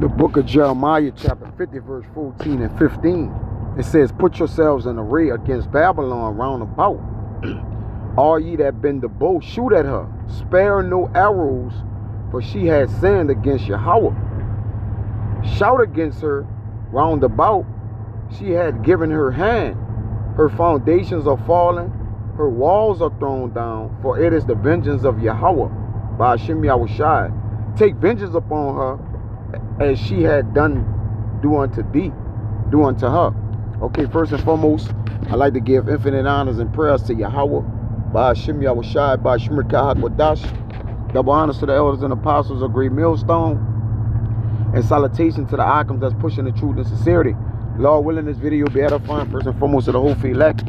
The book of Jeremiah, chapter 50, verse 14 and 15. It says, put yourselves in array against Babylon round about. All ye that bend the bow, shoot at her. Spare no arrows, for she has sinned against Yahweh. Shout against her round about. She had given her hand. Her foundations are fallen. Her walls are thrown down. For it is the vengeance of Yahweh. By Hashem Yahushai. Take vengeance upon her, as she had do unto her. Okay, first and foremost, I like to give infinite honors and prayers to Yahweh, by Hashem Yahushai, by Shemir Kahak. Double honors to the elders and apostles of Great Millstone, and salutation to the icons that's pushing the truth and sincerity. Lord willing, this video will be edifying first and foremost to the whole elect,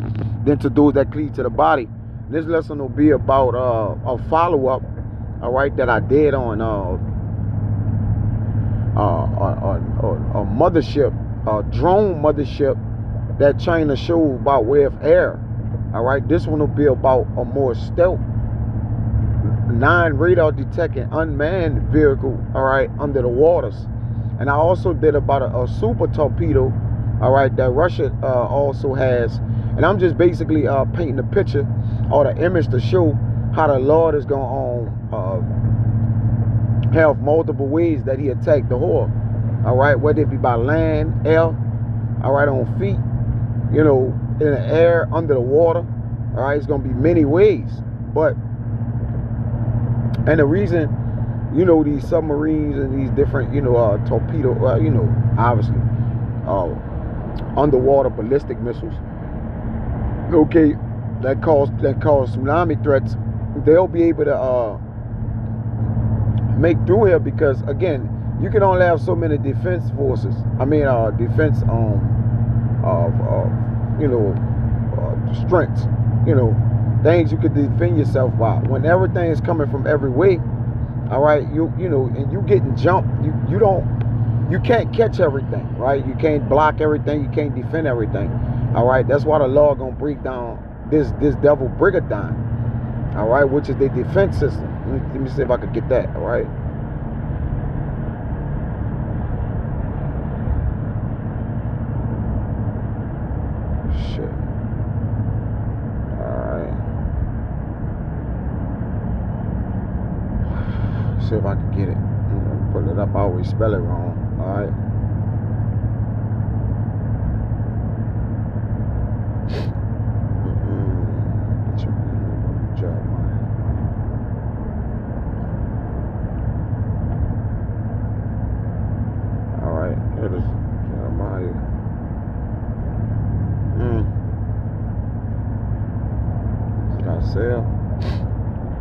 then to those that cleave to the body. This lesson will be about a follow-up, all right, that I did on a mothership, a drone mothership that China showed by way of air. All right, this one will be about a more stealth, non-radar detecting unmanned vehicle, all right, under the waters. And I also did about a super torpedo, all right, that Russia also has. And I'm just basically painting the picture or the image to show how the Lord is going to have multiple ways that he attacked the whore. All right, whether it be by land, air, all right, on feet, you know, in the air, under the water. All right, it's going to be many ways. But, and the reason, you know, these submarines and these different, you know, torpedo, you know, obviously, underwater ballistic missiles, okay, that cause tsunami threats, they'll be able to make through here, because again, you can only have so many defense forces. I mean, defense you know, strengths, you know, things you could defend yourself by. When everything is coming from every way, all right, you know, and you getting jumped, you can't catch everything, right? You can't block everything, you can't defend everything. All right, that's why the Lord gonna break down this devil brigandine, all right, which is the defense system. Let me see if I could get that, all right. Shit. All right. See if I can get it. Pull it up. I always spell it wrong. All right. Sale.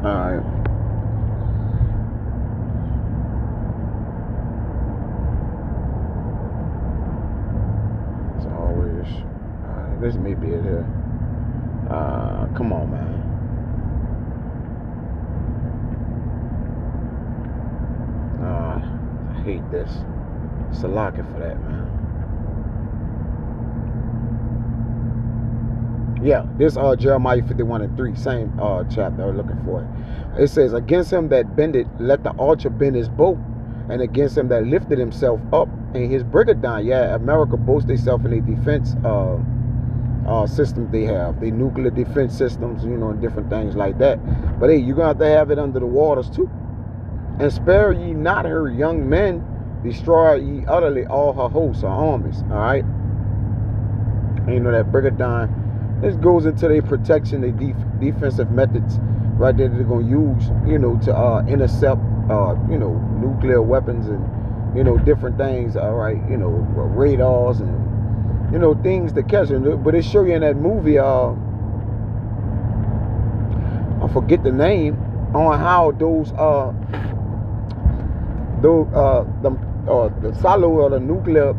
Alright. As always. Alright, this may be it here. Come on, man. I hate this. It's a locket for that, man. Yeah, this Jeremiah 51 and 3, same chapter. I'm looking for it. It says, against him that bended, let the archer bend his bow, and against him that lifted himself up in his brigandine. Yeah, America boasts themselves in a defense system they have. They nuclear defense systems, you know, and different things like that. But hey, you're going to have it under the waters too. And spare ye not her young men, destroy ye utterly all her hosts, her armies. All right? And you know that brigandine, this goes into their protection, their defensive methods, right there, they're going to use, you know, to intercept, you know, nuclear weapons and, you know, different things, all right, you know, radars and, you know, things to catch. But it show you in that movie, I forget the name, on how the silo or the nuclear,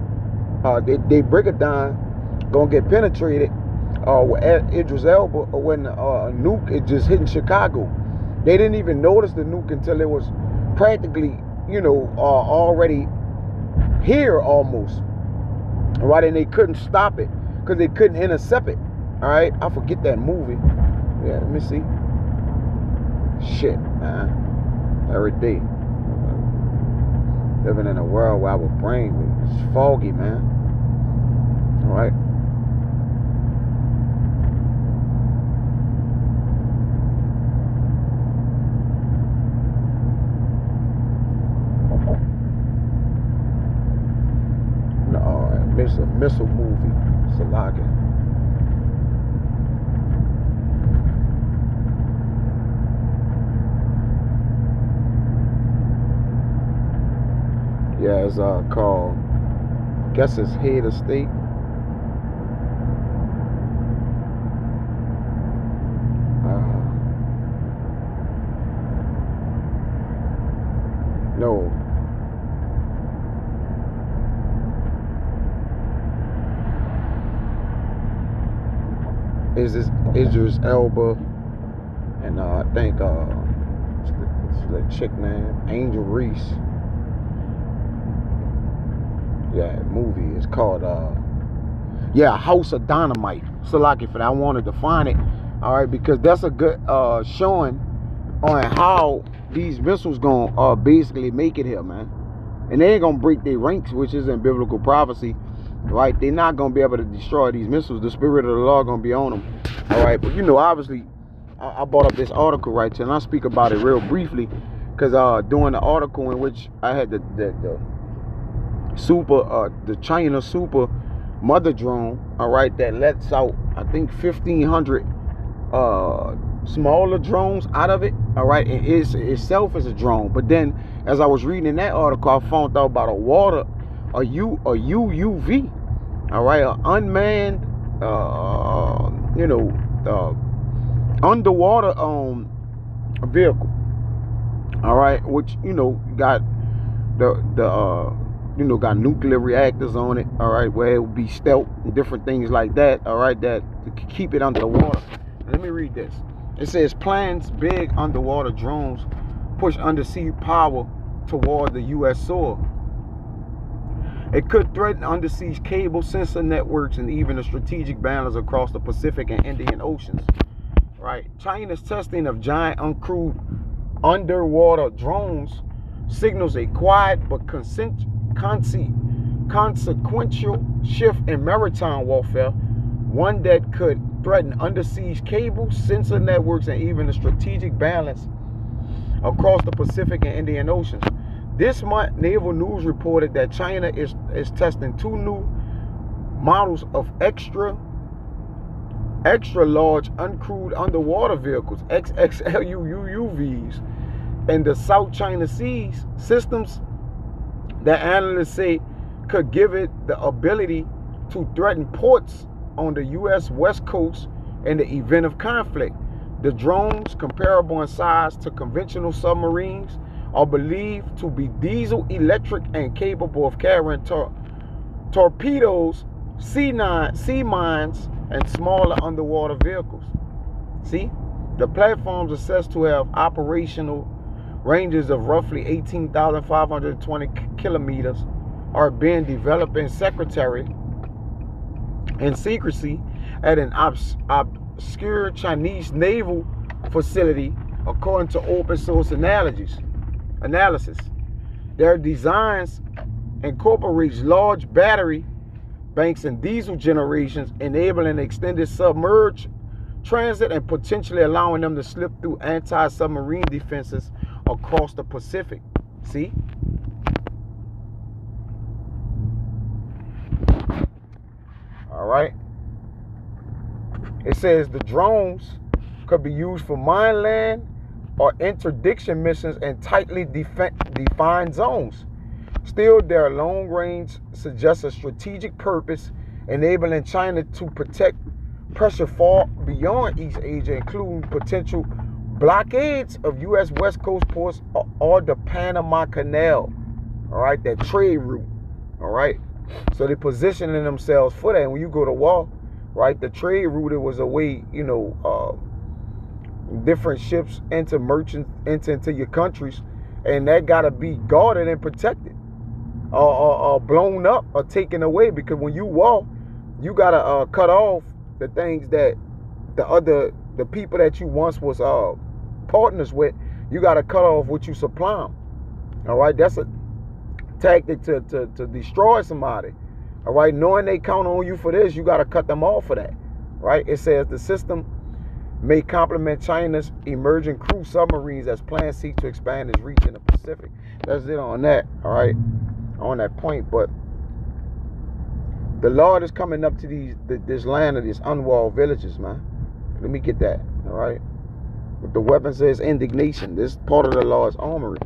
they brigandine gonna get penetrated. With Idris Elba, when a nuke is just hitting Chicago. They didn't even notice the nuke until it was practically, you know, already here almost. Right, and they couldn't stop it because they couldn't intercept it. All right, I forget that movie. Yeah, let me see. Shit, man. Every day. Living in a world where our brain is foggy, man. All right. It's a missile movie. Salaka. Yeah, it's called, I guess it's Head of State. No. Is this Idris Elba and I think what's the chick name? Angel Reese. Yeah, movie is called House of Dynamite. So lucky for that. I wanted to find it. All right, because that's a good showing on how these missiles gonna basically make it here, man. And they ain't gonna break their ranks, which is in biblical prophecy. Right, they're not gonna be able to destroy these missiles. The spirit of the Lord gonna be on them. All right, but obviously, I brought up this article right here, and I'll speak about it real briefly, because during the article in which I had the China super mother drone, all right, that lets out I think 1,500 smaller drones out of it. All right, and itself is a drone. But then, as I was reading that article, I found out about a UUV, all right, an unmanned, underwater vehicle, all right, which got got nuclear reactors on it, all right, where it will be stealth and different things like that, all right, that to keep it underwater. Let me read this. It says plans big underwater drones push undersea power toward the U.S. soil. It could threaten undersea cable, sensor networks, and even the strategic balance across the Pacific and Indian Oceans. Right? China's testing of giant uncrewed underwater drones signals a quiet but consequential shift in maritime warfare, one that could threaten undersea cables, sensor networks, and even the strategic balance across the Pacific and Indian Oceans. This month, Naval News reported that China is testing two new models of extra large uncrewed underwater vehicles, XXLUUVs, in the South China Seas, systems that analysts say could give it the ability to threaten ports on the U.S. West Coast in the event of conflict. The drones, comparable in size to conventional submarines, are believed to be diesel electric and capable of carrying torpedoes, sea mines, and smaller underwater vehicles. See, the platforms are said to have operational ranges of roughly 18,520 kilometers, are being developed in secrecy at an obscure Chinese naval facility, according to open source analysis. Their designs incorporates large battery banks and diesel generations, enabling extended submerged transit and potentially allowing them to slip through anti-submarine defenses across the Pacific. See? All right. It says the drones could be used for mine or interdiction missions in tightly defined zones. Still, their long range suggests a strategic purpose, enabling China to protect pressure far beyond East Asia, including potential blockades of U.S. West Coast ports or the Panama Canal. All right, that trade route. All right, so they're positioning themselves for that. And when you go to war, right, the trade route, it was a way, different ships enter merchants into your countries, and that got to be guarded and protected, or blown up or taken away, because when you war, you got to cut off the things that the people that you once was partners with, you got to cut off what you supply them. All right, that's a tactic to destroy somebody. All right, knowing they count on you for this, you got to cut them off for that. Right? It says the system may complement China's emerging cruise submarines as plans seek to expand its reach in the Pacific. That's it on that. All right, on that point. But the Lord is coming up to this land of these unwalled villages, man. Let me get that. All right. With the weapons of his indignation. This is part of the Lord's armory.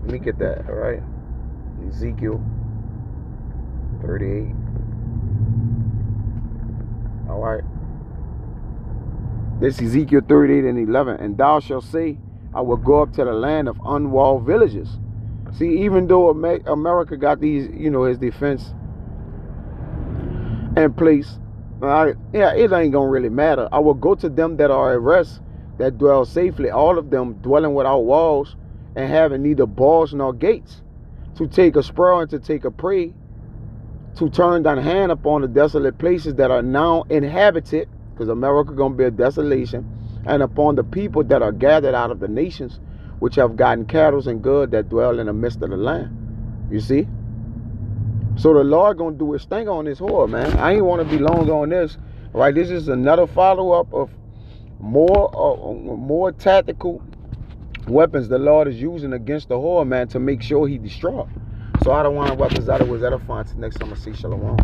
Let me get that. All right. Ezekiel 38. All right. This Ezekiel 38 and 11. And thou shalt say, I will go up to the land of unwalled villages. See, even though America got these, his defense in place, it ain't gonna really matter. I will go to them that are at rest, that dwell safely, all of them dwelling without walls and having neither bars nor gates, to take a spoil and to take a prey, to turn thine hand upon the desolate places that are now inhabited, because America gonna be a desolation, and upon the people that are gathered out of the nations, which have gotten cattle and good that dwell in the midst of the land. You see? So the Lord gonna do his thing on this whore, man. I ain't want to be long on this. All right, this is another follow-up of more tactical weapons the Lord is using against the whore, man, to make sure he destroy. So I don't want weapons out of was edifying. Till next time I see Shalom.